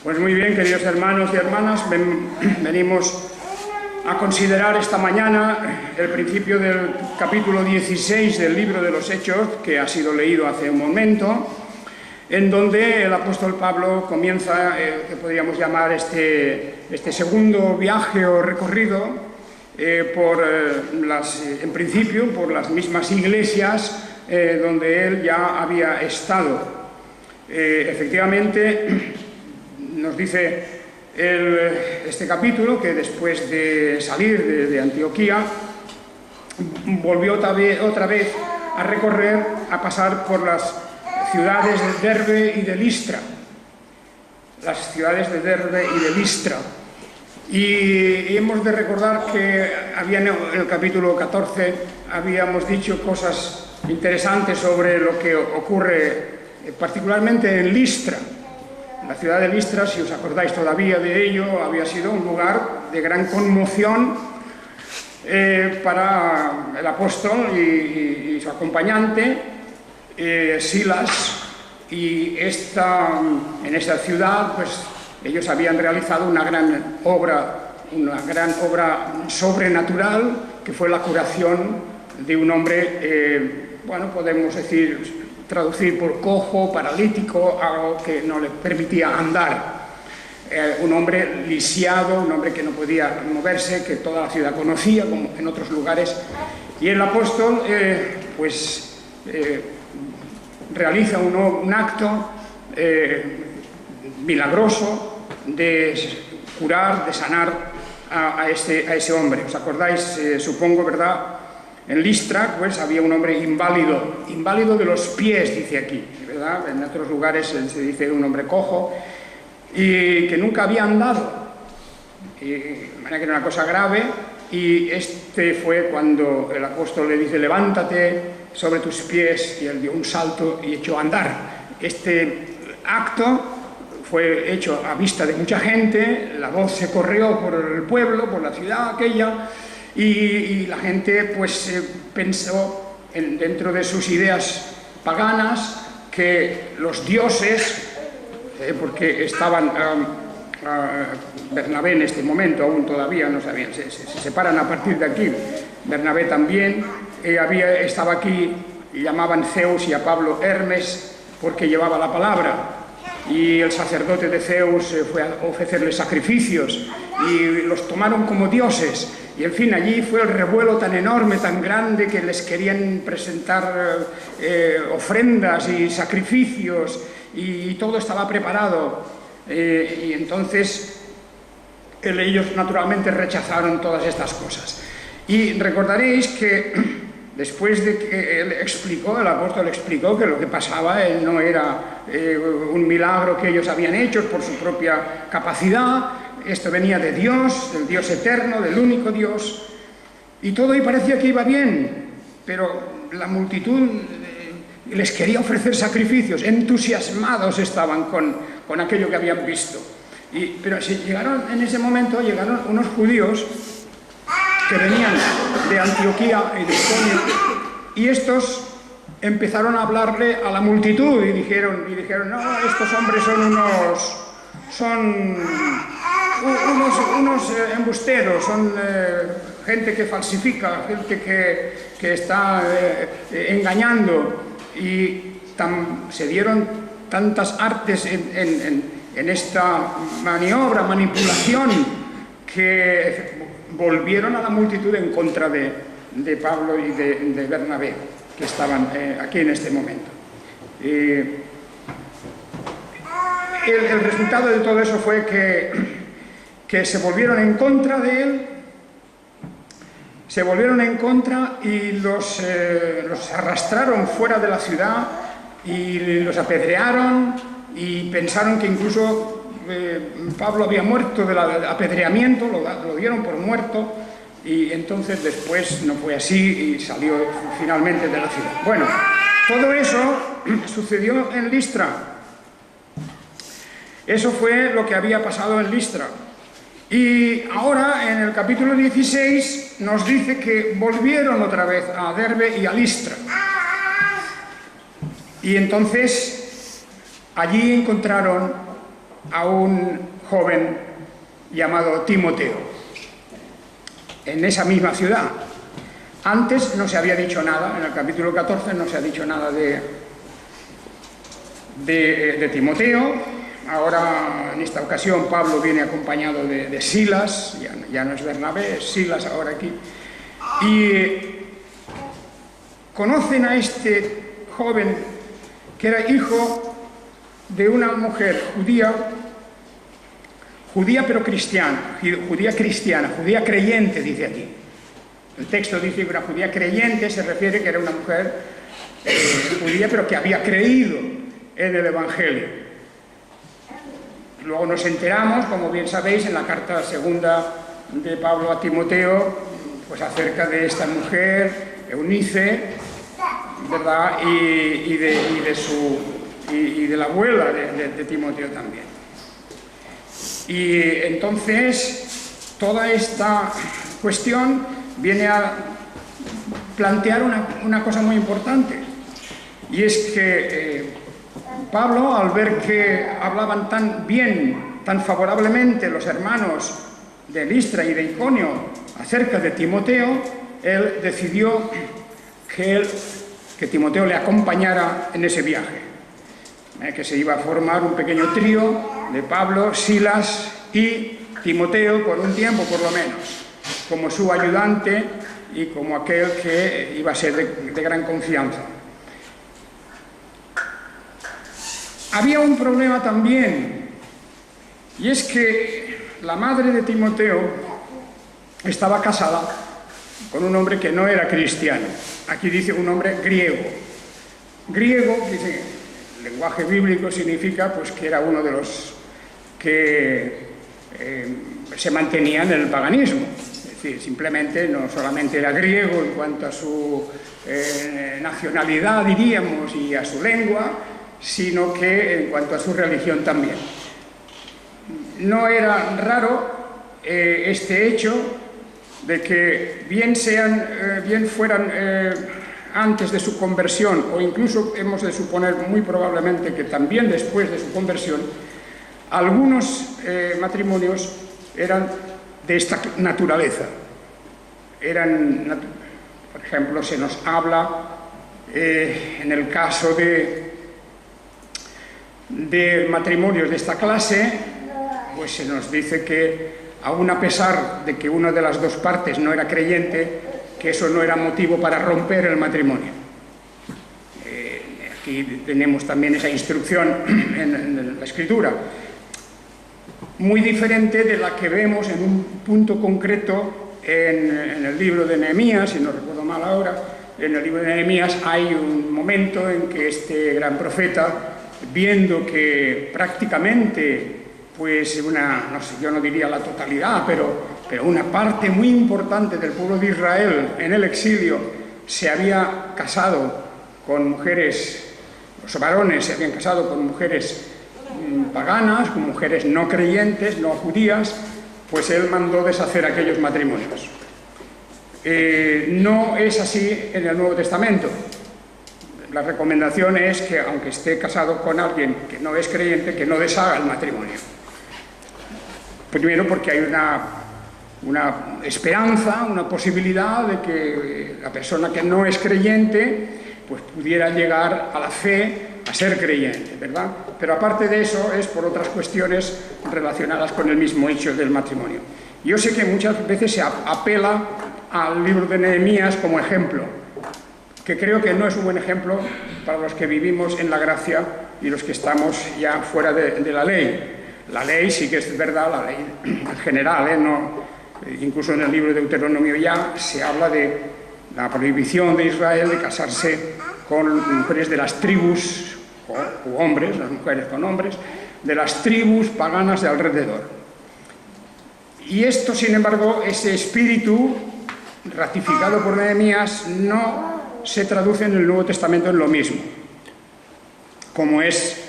Pues muy bien, queridos hermanos y hermanas, venimos a considerar esta mañana el principio del capítulo 16 del libro de los Hechos, que ha sido leído hace un momento, en donde el apóstol Pablo comienza, que podríamos llamar este segundo viaje o recorrido, en principio por las mismas iglesias donde él ya había estado. Efectivamente, nos dice este capítulo que después de salir de Antioquía volvió otra vez a recorrer, a pasar por las ciudades de Derbe y de Listra. Las ciudades de Derbe y de Listra. Y hemos de recordar que en el capítulo 14 habíamos dicho cosas interesantes sobre lo que ocurre particularmente en Listra. La ciudad de Listra, si os acordáis todavía de ello, había sido un lugar de gran conmoción para el apóstol y su acompañante, Silas, y en esta ciudad pues ellos habían realizado una gran obra sobrenatural, que fue la curación de un hombre, podemos traducir por cojo, paralítico, algo que no le permitía andar. Un hombre lisiado, un hombre que no podía moverse, que toda la ciudad conocía, como en otros lugares. Y el apóstol, realiza un acto milagroso de curar, de sanar a ese hombre. ¿Os acordáis, supongo, verdad? En Listra, pues, había un hombre inválido de los pies, dice aquí, ¿verdad? En otros lugares se dice un hombre cojo, y que nunca había andado, de manera que era una cosa grave, y fue cuando el apóstol le dice: levántate sobre tus pies, y él dio un salto y echó a andar. Este acto fue hecho a vista de mucha gente, la voz se corrió por el pueblo, por la ciudad aquella, y la gente pensó dentro de sus ideas paganas que los dioses, porque estaban Bernabé en este momento aún todavía no sabían, se separan a partir de aquí, Bernabé también estaba aquí, y llamaban Zeus y a Pablo Hermes porque llevaba la palabra. Y el sacerdote de Zeus fue a ofrecerles sacrificios y los tomaron como dioses. Y en fin, allí fue el revuelo tan enorme, tan grande, que les querían presentar ofrendas y sacrificios, y todo estaba preparado. Y entonces ellos naturalmente rechazaron todas estas cosas. Y recordaréis que después de que el apóstol explicó que lo que pasaba no era un milagro que ellos habían hecho por su propia capacidad, esto venía de Dios, del Dios eterno, del único Dios, y todo ahí parecía que iba bien, pero la multitud les quería ofrecer sacrificios, entusiasmados estaban con aquello que habían visto. Pero en ese momento llegaron unos judíos que venían de Antioquía y de Iconio, y estos empezaron a hablarle a la multitud y dijeron: no, estos hombres son unos embusteros, son gente que falsifica, gente que está engañando. Y se dieron tantas artes en esta manipulación, que volvieron a la multitud en contra de Pablo y de Bernabé, que estaban aquí en este momento. El resultado de todo eso fue que se volvieron en contra de él, y los arrastraron fuera de la ciudad y los apedrearon, y pensaron que incluso Pablo había muerto del apedreamiento, lo dieron por muerto, y entonces después no fue así y salió finalmente de la ciudad. Bueno, todo eso sucedió en Listra. Eso fue lo que había pasado en Listra. Y ahora, en el capítulo 16, nos dice que volvieron otra vez a Derbe y a Listra. Y entonces allí encontraron a un joven llamado Timoteo, en esa misma ciudad. Antes no se había dicho nada, en el capítulo 14 no se ha dicho nada de Timoteo. Ahora, en esta ocasión, Pablo viene acompañado de Silas, ya no es Bernabé, es Silas ahora aquí. Y conocen a este joven que era hijo de una mujer judía pero cristiana, judía creyente, dice aquí. El texto dice que una judía creyente se refiere que era una mujer judía pero que había creído en el Evangelio. Luego nos enteramos, como bien sabéis, en la carta segunda de Pablo a Timoteo, pues acerca de esta mujer, Eunice, ¿verdad? Y de la abuela de Timoteo también. Y entonces toda esta cuestión viene a plantear una cosa muy importante, y es que Pablo, al ver que hablaban tan bien, tan favorablemente los hermanos de Listra y de Iconio acerca de Timoteo, él decidió que Timoteo le acompañara en ese viaje, que se iba a formar un pequeño trío de Pablo, Silas y Timoteo por un tiempo por lo menos, como su ayudante y como aquel que iba a ser de gran confianza. Había un problema también, y es que la madre de Timoteo estaba casada con un hombre que no era cristiano. Aquí dice un hombre griego. Griego, dice, el lenguaje bíblico significa pues que era uno de los que se mantenían en el paganismo. Es decir, simplemente no solamente era griego en cuanto a su nacionalidad, diríamos, y a su lengua, sino que en cuanto a su religión también. No era raro este hecho de que bien fueran antes de su conversión, o incluso hemos de suponer muy probablemente que también después de su conversión, algunos matrimonios eran de esta naturaleza. Por ejemplo, se nos habla en el caso de matrimonios de esta clase, pues se nos dice que aun a pesar de que una de las dos partes no era creyente, que eso no era motivo para romper el matrimonio. Aquí tenemos también esa instrucción en la Escritura, muy diferente de la que vemos en un punto concreto en el libro de Nehemías, si no recuerdo mal ahora. En el libro de Nehemías hay un momento en que este gran profeta, viendo que prácticamente, pues yo no diría la totalidad, pero una parte muy importante del pueblo de Israel en el exilio se había casado con mujeres, los varones se habían casado con mujeres paganas, con mujeres no creyentes, no judías, pues él mandó deshacer aquellos matrimonios. No es así en el Nuevo Testamento. La recomendación es que, aunque esté casado con alguien que no es creyente, que no deshaga el matrimonio. Primero porque hay una esperanza, una posibilidad de que la persona que no es creyente pues pudiera llegar a la fe, a ser creyente, ¿verdad? Pero aparte de eso es por otras cuestiones relacionadas con el mismo hecho del matrimonio. Yo sé que muchas veces se apela al libro de Nehemías como ejemplo, que creo que no es un buen ejemplo para los que vivimos en la gracia y los que estamos ya fuera de la ley. La ley sí que es verdad, la ley en general, incluso en el libro de Deuteronomio ya se habla de la prohibición de Israel de casarse con mujeres de las tribus, o hombres, las mujeres con hombres, de las tribus paganas de alrededor. Y esto, sin embargo, ese espíritu ratificado por Nehemías no se traduce en el Nuevo Testamento en lo mismo, como es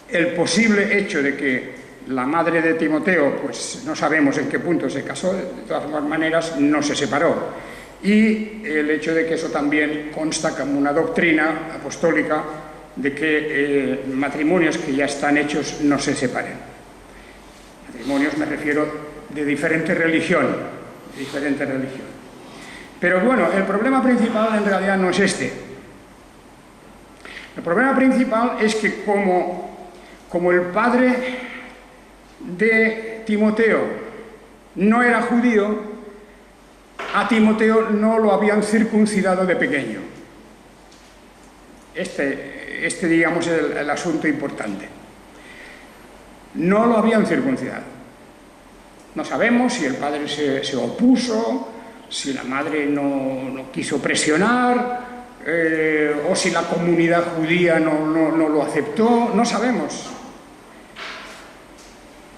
el posible hecho de que la madre de Timoteo, pues no sabemos en qué punto se casó, de todas maneras no se separó, y el hecho de que eso también consta como una doctrina apostólica de que matrimonios que ya están hechos no se separen. Matrimonios me refiero de diferente religión, Pero bueno, el problema principal en realidad no es este. El problema principal es que como el padre de Timoteo no era judío, a Timoteo no lo habían circuncidado de pequeño. Este digamos, es el asunto importante. No lo habían circuncidado. No sabemos si el padre se opuso, si la madre no quiso presionar, o si la comunidad judía no lo aceptó, no sabemos.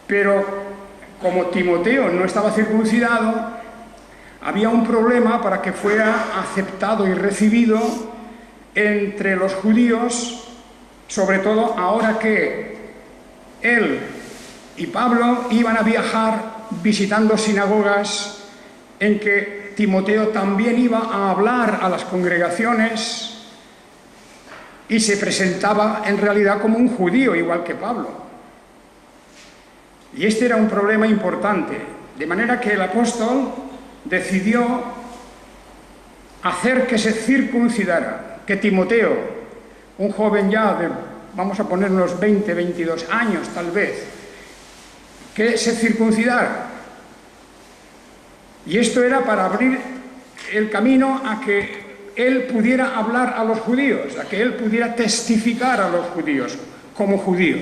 Pero como Timoteo no estaba circuncidado, había un problema para que fuera aceptado y recibido entre los judíos, sobre todo ahora que él y Pablo iban a viajar visitando sinagogas en que Timoteo también iba a hablar a las congregaciones y se presentaba en realidad como un judío, igual que Pablo. Y este era un problema importante, de manera que el apóstol decidió hacer que se circuncidara, que Timoteo, un joven ya de, vamos a poner unos 20, 22 años tal vez, que se circuncidara. Y esto era para abrir el camino a que él pudiera hablar a los judíos, a que él pudiera testificar a los judíos como judío.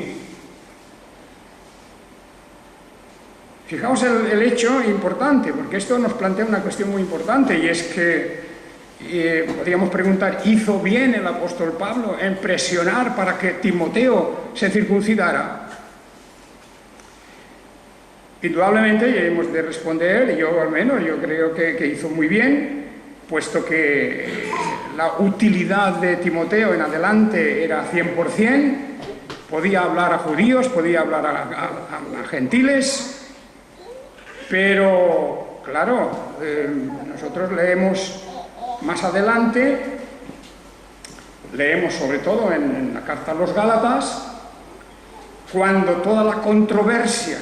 Fijaos el hecho importante, porque esto nos plantea una cuestión muy importante, y es que podríamos preguntar, ¿hizo bien el apóstol Pablo en presionar para que Timoteo se circuncidara? Indudablemente hemos de responder, yo al menos, yo creo que hizo muy bien, puesto que la utilidad de Timoteo en adelante era 100%, podía hablar a judíos, podía hablar a gentiles, pero, claro, nosotros leemos más adelante, leemos sobre todo en la carta a los Gálatas, cuando toda la controversia,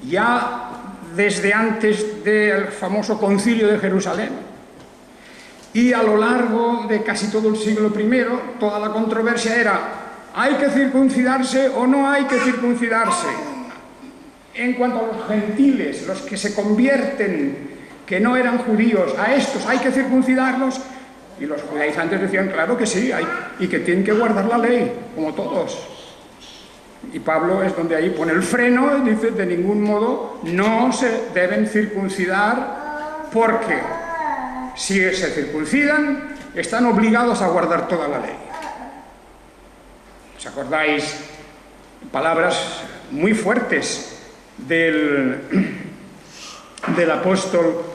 ya desde antes del famoso concilio de Jerusalén y a lo largo de casi todo el siglo I, toda la controversia era: ¿hay que circuncidarse o no hay que circuncidarse? En cuanto a los gentiles, los que se convierten, que no eran judíos, a estos hay que circuncidarlos, y los judaizantes decían claro que sí, y que tienen que guardar la ley, como todos. Y Pablo es donde ahí pone el freno y dice: de ningún modo no se deben circuncidar, porque si se circuncidan están obligados a guardar toda la ley. ¿Os acordáis? Palabras muy fuertes del apóstol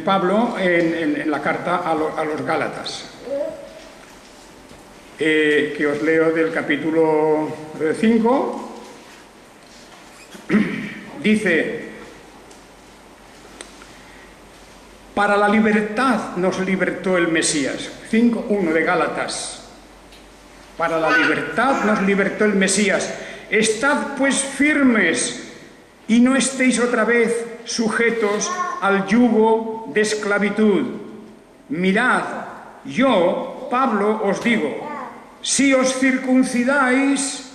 Pablo en la carta a los Gálatas, que os leo del capítulo 5, dice: para la libertad nos libertó el Mesías. 5:1 de Gálatas. Para la libertad nos libertó el Mesías. Estad pues firmes y no estéis otra vez sujetos al yugo de esclavitud. Mirad, yo, Pablo, os digo: si os circuncidáis,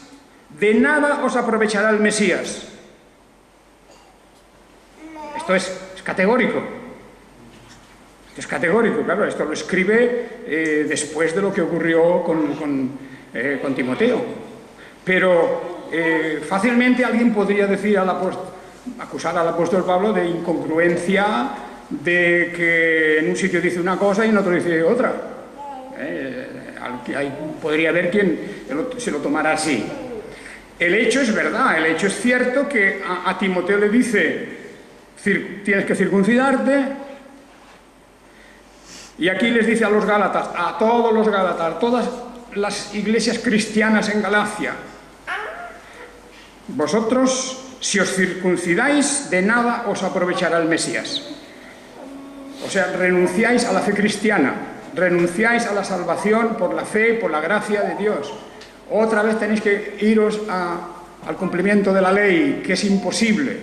de nada os aprovechará el Mesías. Esto es categórico. Es categórico, claro, esto lo escribe después de lo que ocurrió con Timoteo. Pero fácilmente alguien podría decir acusar al apóstol Pablo de incongruencia, de que en un sitio dice una cosa y en otro dice otra. Podría haber quien se lo tomara así. El hecho es verdad, el hecho es cierto que a Timoteo le dice: tienes que circuncidarte. Y aquí les dice a los Gálatas, a todos los Gálatas, a todas las iglesias cristianas en Galacia: vosotros, si os circuncidáis, de nada os aprovechará el Mesías. O sea, renunciáis a la fe cristiana, renunciáis a la salvación por la fe, por la gracia de Dios. Otra vez tenéis que iros a al cumplimiento de la ley, que es imposible.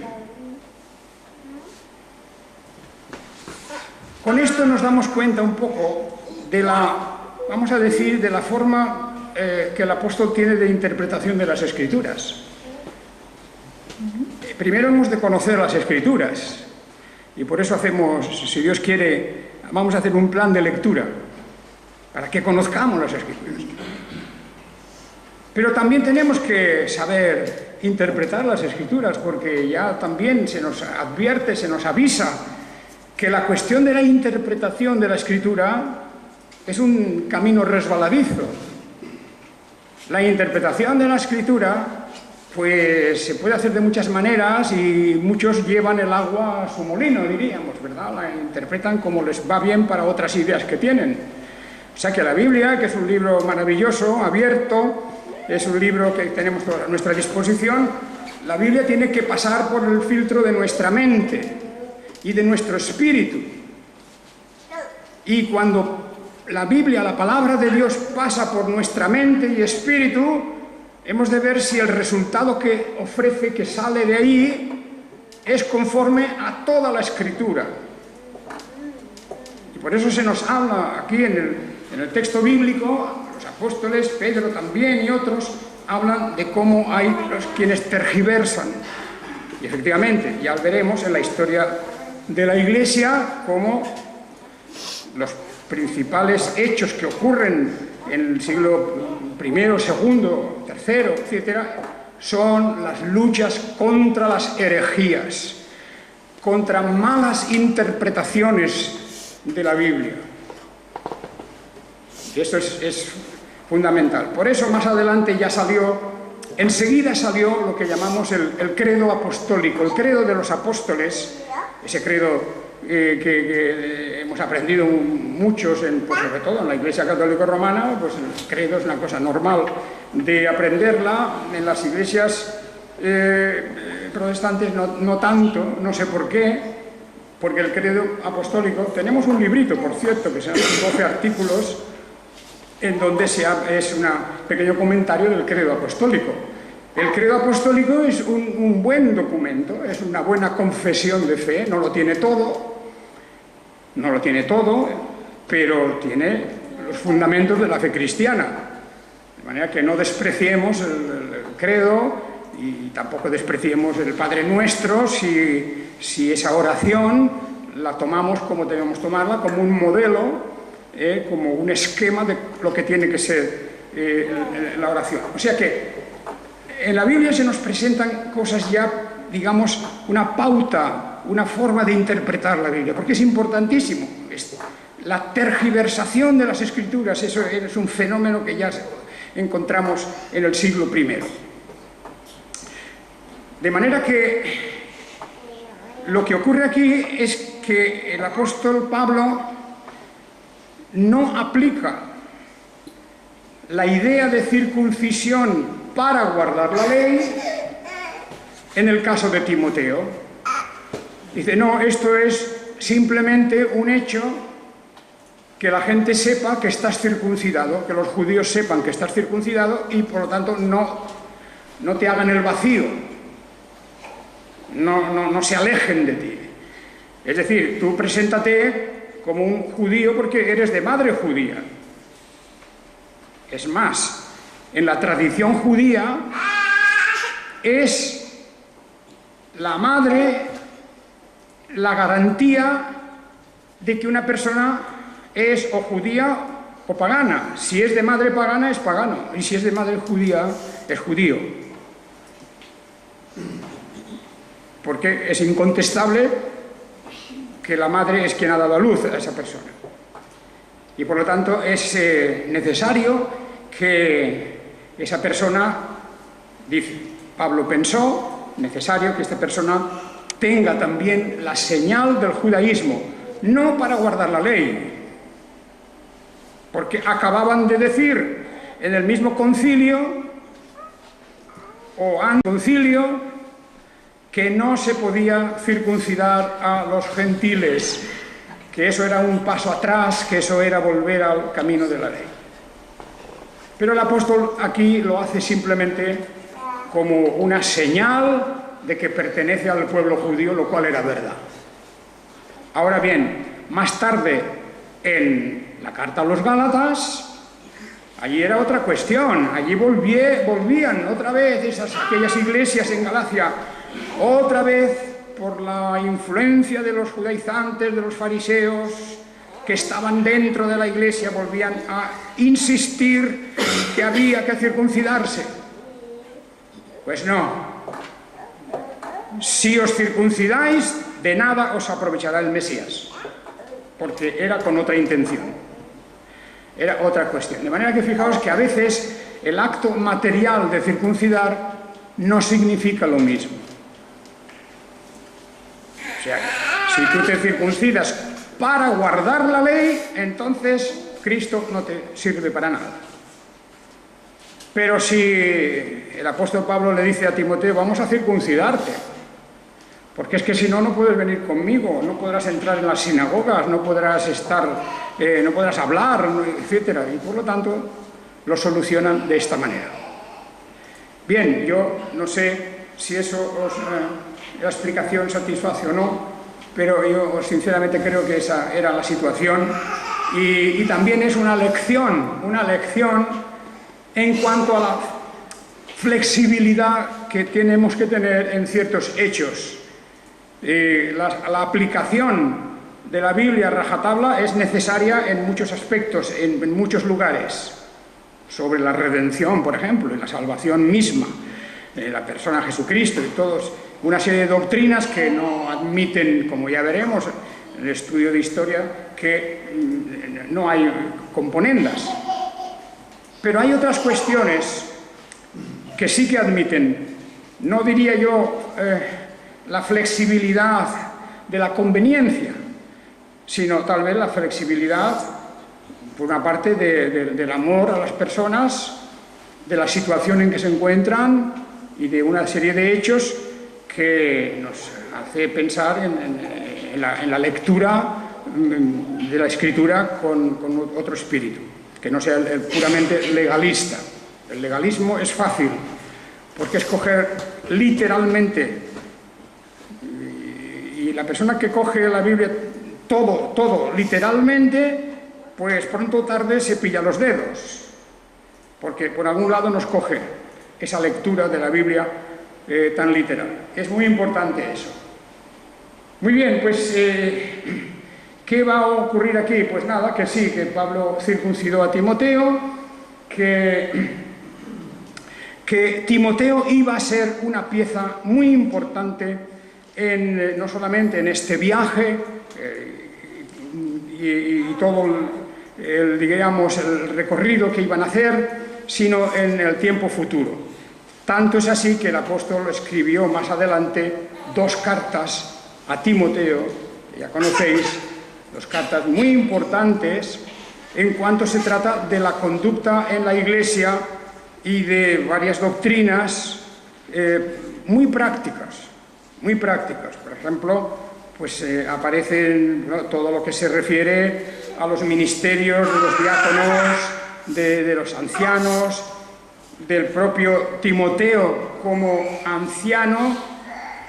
Con esto nos damos cuenta un poco de vamos a decir, de la forma que el apóstol tiene de interpretación de las Escrituras. Primero hemos de conocer las Escrituras, y por eso hacemos, si Dios quiere, vamos a hacer un plan de lectura, para que conozcamos las Escrituras. Pero también tenemos que saber interpretar las Escrituras, porque ya también se nos advierte, se nos avisa que la cuestión de la interpretación de la Escritura es un camino resbaladizo. La interpretación de la Escritura, pues se puede hacer de muchas maneras y muchos llevan el agua a su molino, diríamos, ¿verdad? La interpretan como les va bien para otras ideas que tienen. O sea que la Biblia, que es un libro maravilloso, abierto, es un libro que tenemos a nuestra disposición, la Biblia tiene que pasar por el filtro de nuestra mente y de nuestro espíritu. Y cuando la Biblia, la palabra de Dios, pasa por nuestra mente y espíritu, hemos de ver si el resultado que ofrece, que sale de ahí, es conforme a toda la Escritura. Y por eso se nos habla aquí en el texto bíblico, los apóstoles, Pedro también y otros, hablan de cómo hay los quienes tergiversan. Y efectivamente, ya veremos en la historia de la Iglesia cómo los principales hechos que ocurren en el siglo I, II, III, etcétera, son las luchas contra las herejías, contra malas interpretaciones de la Biblia. Y esto es fundamental. Por eso más adelante enseguida salió lo que llamamos el credo apostólico, el credo de los apóstoles, ese credo que hemos aprendido muchos, pues sobre todo en la Iglesia Católica Romana, pues el credo es una cosa normal de aprenderla. En las iglesias protestantes no tanto, no sé por qué, porque el credo apostólico, tenemos un librito, por cierto, que se llama 12 artículos, en donde es un pequeño comentario del credo apostólico. El credo apostólico es un buen documento, es una buena confesión de fe, no lo tiene todo, pero tiene los fundamentos de la fe cristiana. De manera que no despreciemos el credo y tampoco despreciemos el Padre Nuestro si esa oración la tomamos como debemos tomarla, como un modelo, como un esquema de lo que tiene que ser la oración. O sea que en la Biblia se nos presentan cosas ya, digamos, una pauta, una forma de interpretar la Biblia, porque es importantísimo esto. La tergiversación de las Escrituras, eso es un fenómeno que ya encontramos en el siglo I. De manera que lo que ocurre aquí es que el apóstol Pablo no aplica la idea de circuncisión para guardar la ley en el caso de Timoteo. Dice, no, esto es simplemente un hecho, que la gente sepa que estás circuncidado, que los judíos sepan que estás circuncidado y por lo tanto no te hagan el vacío, no se alejen de ti. Es decir, tú preséntate como un judío porque eres de madre judía. Es más, en la tradición judía es la madre la garantía de que una persona es o judía o pagana. Si es de madre pagana es pagano y si es de madre judía es judío. Porque es incontestable que la madre es quien ha dado a luz a esa persona. Y por lo tanto es necesario que esa persona, dice, Pablo pensó, necesario que esta persona tenga también la señal del judaísmo, no para guardar la ley, porque acababan de decir en el mismo concilio, o antes del concilio, que no se podía circuncidar a los gentiles, que eso era un paso atrás, que eso era volver al camino de la ley. Pero el apóstol aquí lo hace simplemente como una señal de que pertenece al pueblo judío, lo cual era verdad. Ahora bien, más tarde, en la carta a los Gálatas, allí era otra cuestión. Allí volvían otra vez aquellas iglesias en Galacia, otra vez por la influencia de los judaizantes, de los fariseos, que estaban dentro de la iglesia, volvían a insistir que había que circuncidarse. Pues no. Si os circuncidáis, de nada os aprovechará el Mesías, porque era con otra intención, era otra cuestión. De manera que fijaos que a veces el acto material de circuncidar no significa lo mismo. O sea, si tú te circuncidas para guardar la ley, entonces Cristo no te sirve para nada. Pero si el apóstol Pablo le dice a Timoteo, vamos a circuncidarte, porque es que si no, no puedes venir conmigo, no podrás entrar en las sinagogas, no podrás no podrás hablar, etc. Y por lo tanto, lo solucionan de esta manera. Bien, yo no sé si eso la explicación satisface o no, pero yo sinceramente creo que esa era la situación y también es una lección en cuanto a la flexibilidad que tenemos que tener en ciertos hechos. La aplicación de la Biblia a rajatabla es necesaria en muchos aspectos, en muchos lugares, sobre la redención, por ejemplo, y la salvación misma, la persona de Jesucristo y todos, una serie de doctrinas que no admiten, como ya veremos en el estudio de historia, que no hay componendas. Pero hay otras cuestiones que sí que admiten, no diría yo la flexibilidad de la conveniencia, sino tal vez la flexibilidad, por una parte, del amor a las personas, de la situación en que se encuentran y de una serie de hechos que nos hace pensar en la lectura de la Escritura con otro espíritu, que no sea el puramente legalista. El legalismo es fácil, porque es coger literalmente, y la persona que coge la Biblia todo literalmente, pues pronto o tarde se pilla los dedos, porque por algún lado nos coge esa lectura de la Biblia tan literal. Es muy importante eso. Muy bien, pues ¿qué va a ocurrir aquí? Pues nada, que sí, que Pablo circuncidó a Timoteo, que Timoteo iba a ser una pieza muy importante no solamente en este viaje y todo digamos, el recorrido que iban a hacer, sino en el tiempo futuro. Tanto es así que el apóstol escribió más adelante 2 cartas a Timoteo, que ya conocéis, 2 cartas muy importantes en cuanto se trata de la conducta en la Iglesia y de varias doctrinas muy prácticas. Por ejemplo, pues aparece todo lo que se refiere a los ministerios de los diáconos, de los ancianos, del propio Timoteo como anciano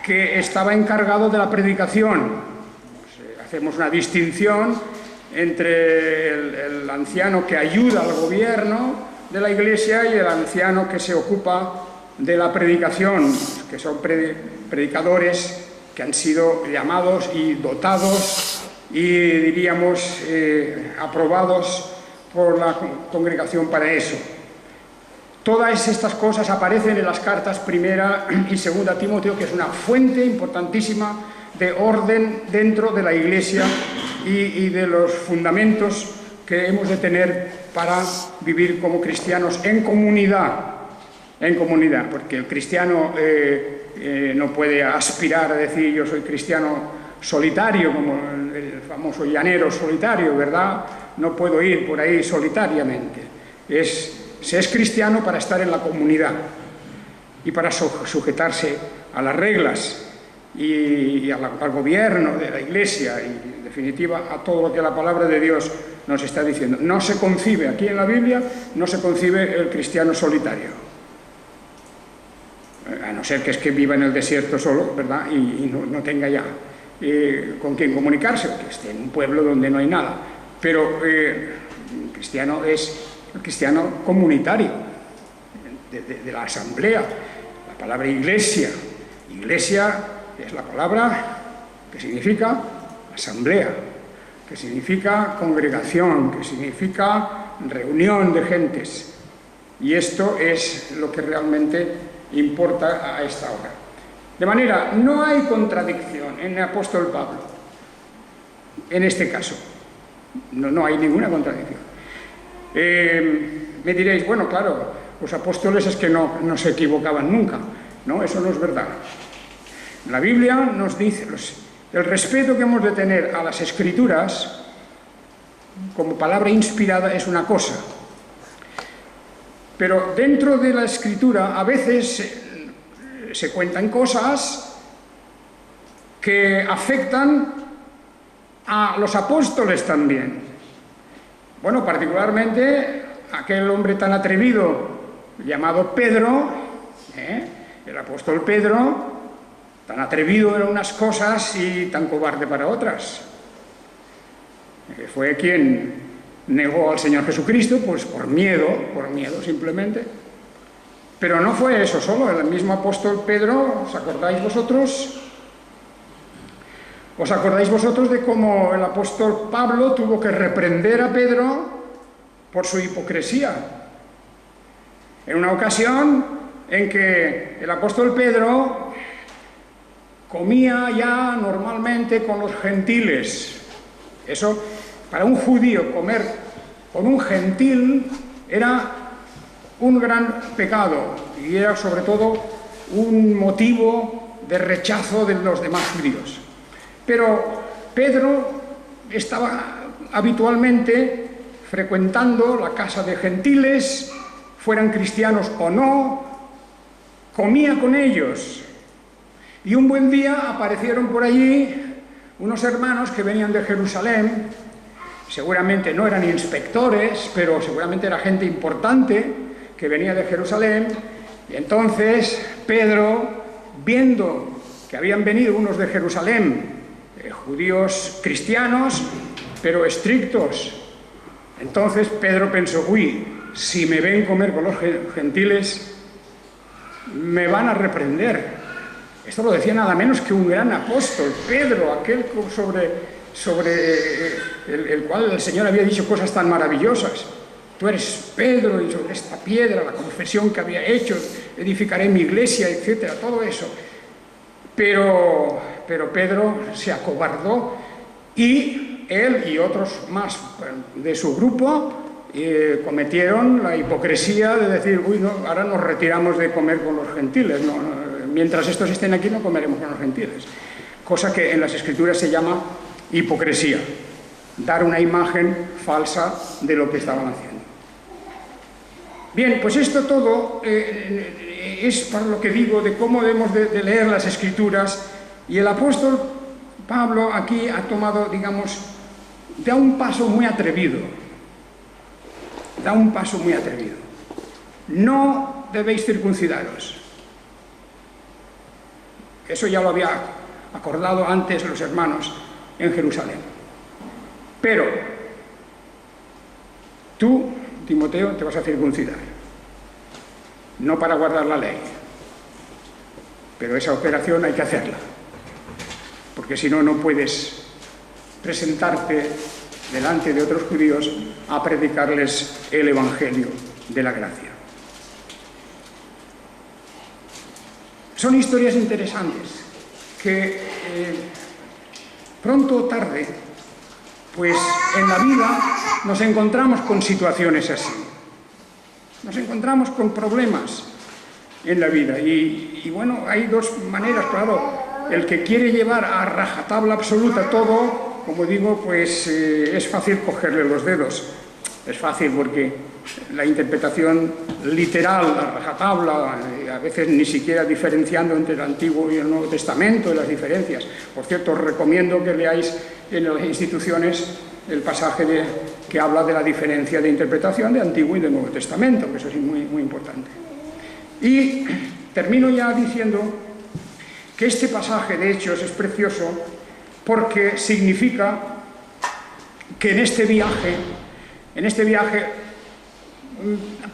que estaba encargado de la predicación. Pues, hacemos una distinción entre el anciano que ayuda al gobierno de la Iglesia y el anciano que se ocupa de la predicación, que son predicadores que han sido llamados y dotados y, diríamos, aprobados por la congregación para eso. Todas estas cosas aparecen en las cartas primera y segunda a Timoteo, que es una fuente importantísima de orden dentro de la Iglesia y de los fundamentos que hemos de tener para vivir como cristianos en comunidad, porque el cristiano no puede aspirar a decir yo soy cristiano solitario, como el famoso llanero solitario, ¿verdad? No puedo ir por ahí solitariamente. Se es cristiano para estar en la comunidad y para sujetarse a las reglas y al gobierno de la Iglesia y, en definitiva, a todo lo que la palabra de Dios nos está diciendo. No se concibe, aquí en la Biblia, no se concibe el cristiano solitario. a no ser que es que viva en el desierto solo, ¿verdad? Y no tenga ya con quién comunicarse, o que esté en un pueblo donde no hay nada. Pero el cristiano es el cristiano comunitario, de la asamblea. La palabra iglesia es la palabra que significa asamblea, que significa congregación, que significa reunión de gentes. Y esto es lo que realmente importa a esta hora. De manera, no hay contradicción en el apóstol Pablo, en este caso. No hay ninguna contradicción. Me diréis, bueno, claro, los apóstoles es que no se equivocaban nunca. No, eso no es verdad. La Biblia nos dice el respeto que hemos de tener a las Escrituras como palabra inspirada es una cosa. Pero dentro de la Escritura a veces se cuentan cosas que afectan a los apóstoles también. Bueno, particularmente aquel hombre tan atrevido llamado Pedro, el apóstol Pedro, tan atrevido en unas cosas y tan cobarde para otras. Fue quien negó al Señor Jesucristo, pues por miedo simplemente. Pero no fue eso solo, el mismo apóstol Pedro, ¿os acordáis vosotros? ¿Os acordáis vosotros de cómo el apóstol Pablo tuvo que reprender a Pedro por su hipocresía? En una ocasión en que el apóstol Pedro comía ya normalmente con los gentiles. Eso, para un judío, comer con un gentil era un gran pecado y era sobre todo un motivo de rechazo de los demás judíos. Pero Pedro estaba habitualmente frecuentando la casa de gentiles, fueran cristianos o no, comía con ellos. Y un buen día aparecieron por allí unos hermanos que venían de Jerusalén, seguramente no eran inspectores, pero seguramente era gente importante que venía de Jerusalén, y entonces Pedro, viendo que habían venido unos de Jerusalén, judíos cristianos, pero estrictos, entonces Pedro pensó, uy, si me ven comer con los gentiles, me van a reprender. Esto lo decía nada menos que un gran apóstol, Pedro, aquel sobre el cual el Señor había dicho cosas tan maravillosas. Tú eres Pedro, y sobre esta piedra, la confesión que había hecho, edificaré mi iglesia, etcétera, todo eso. Pero Pedro se acobardó y él y otros más de su grupo cometieron la hipocresía de decir, uy, no, ahora nos retiramos de comer con los gentiles, mientras estos estén aquí no comeremos con los gentiles. Cosa que en las Escrituras se llama hipocresía, dar una imagen falsa de lo que estaban haciendo. Bien, pues esto todo es para lo que digo de cómo debemos de leer las Escrituras, y el apóstol Pablo aquí ha tomado, digamos, da un paso muy atrevido. Da un paso muy atrevido. No debéis circuncidaros. Eso ya lo había acordado antes los hermanos en Jerusalén. Pero tú, Timoteo, te vas a circuncidar. No para guardar la ley. Pero esa operación hay que hacerla. Porque si no, no puedes presentarte delante de otros judíos a predicarles el Evangelio de la gracia. Son historias interesantes que pronto o tarde, pues en la vida nos encontramos con situaciones así. Nos encontramos con problemas en la vida y bueno, hay dos maneras, claro. El que quiere llevar a rajatabla absoluta todo, como digo, pues es fácil cogerle los dedos. Es fácil porque la interpretación literal, a rajatabla, a veces ni siquiera diferenciando entre el Antiguo y el Nuevo Testamento, las diferencias. Por cierto, os recomiendo que leáis en las instituciones el pasaje que habla de la diferencia de interpretación de Antiguo y de Nuevo Testamento, que eso es muy, muy importante. Y termino ya diciendo que este pasaje de Hechos es precioso porque significa que en este viaje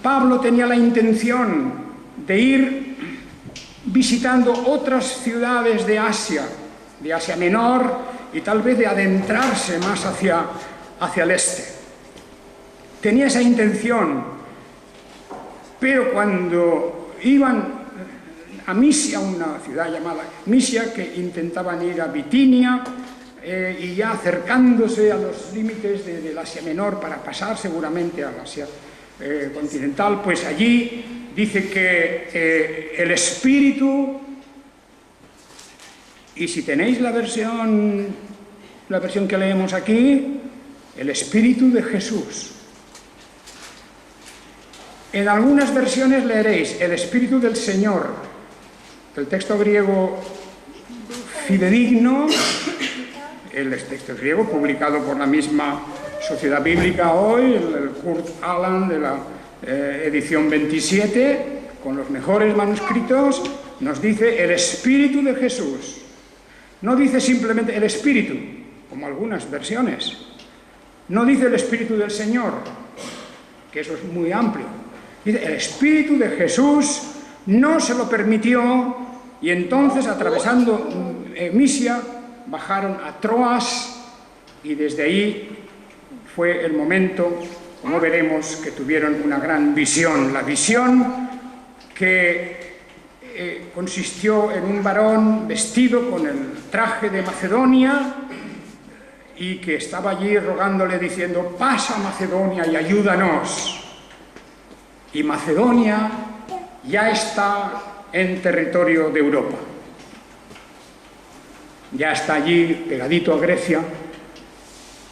Pablo tenía la intención de ir visitando otras ciudades de Asia Menor, y tal vez de adentrarse más hacia el este. Tenía esa intención, pero cuando iban a Misia, una ciudad llamada Misia, que intentaban ir a Bitinia, y ya acercándose a los límites del Asia Menor para pasar seguramente al Asia continental, pues allí dice que el Espíritu, y si tenéis la versión que leemos aquí, el Espíritu de Jesús. En algunas versiones leeréis el Espíritu del Señor, el texto griego fidedigno, el texto griego publicado por la misma Sociedad Bíblica hoy, el Kurt Aland de la edición 27, con los mejores manuscritos, nos dice el Espíritu de Jesús. No dice simplemente el Espíritu, como algunas versiones. No dice el Espíritu del Señor, que eso es muy amplio. Dice el Espíritu de Jesús no se lo permitió, y entonces, atravesando Misia, bajaron a Troas, y desde ahí fue el momento, como veremos, que tuvieron una gran visión. La visión que consistió en un varón vestido con el traje de Macedonia y que estaba allí rogándole, diciendo: pasa Macedonia y ayúdanos. Y Macedonia ya está en territorio de Europa. Ya está allí pegadito a Grecia,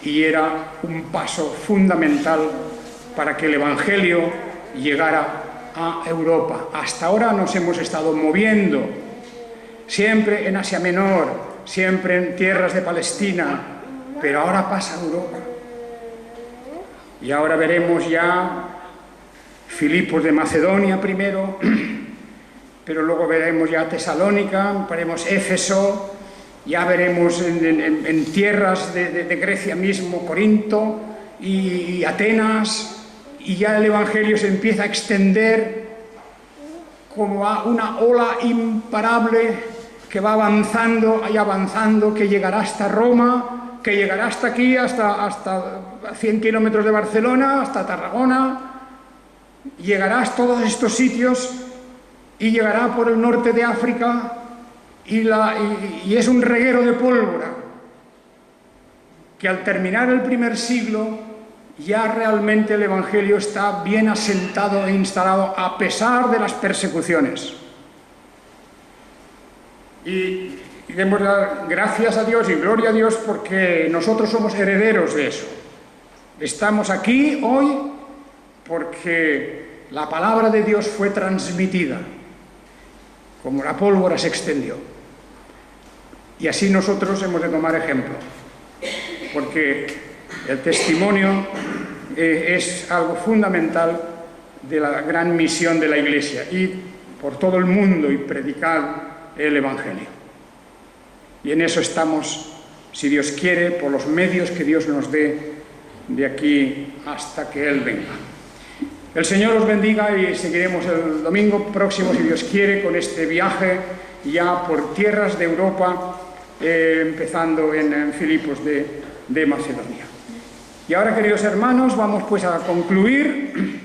y era un paso fundamental para que el Evangelio llegara a Europa. Hasta ahora nos hemos estado moviendo, siempre en Asia Menor, siempre en tierras de Palestina, pero ahora pasa a Europa. Y ahora veremos ya Filipos de Macedonia primero, pero luego veremos ya Tesalónica, veremos Éfeso, ya veremos en tierras de Grecia mismo, Corinto y Atenas, y ya el Evangelio se empieza a extender como a una ola imparable que va avanzando y avanzando, que llegará hasta Roma, que llegará hasta aquí, hasta 100 kilómetros de Barcelona, hasta Tarragona, llegará a todos estos sitios y llegará por el norte de África, y es un reguero de pólvora que al terminar el primer siglo ya realmente el Evangelio está bien asentado e instalado a pesar de las persecuciones. Y debemos dar gracias a Dios y gloria a Dios porque nosotros somos herederos de eso. Estamos aquí hoy porque la palabra de Dios fue transmitida, como la pólvora se extendió. Y así nosotros hemos de tomar ejemplo, porque el testimonio es algo fundamental de la gran misión de la Iglesia, ir por todo el mundo y predicar el Evangelio. Y en eso estamos, si Dios quiere, por los medios que Dios nos dé de aquí hasta que Él venga. El Señor os bendiga y seguiremos el domingo próximo, si Dios quiere, con este viaje ya por tierras de Europa, empezando en Filipos de Macedonia. Y ahora, queridos hermanos, vamos pues a concluir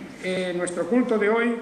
nuestro culto de hoy.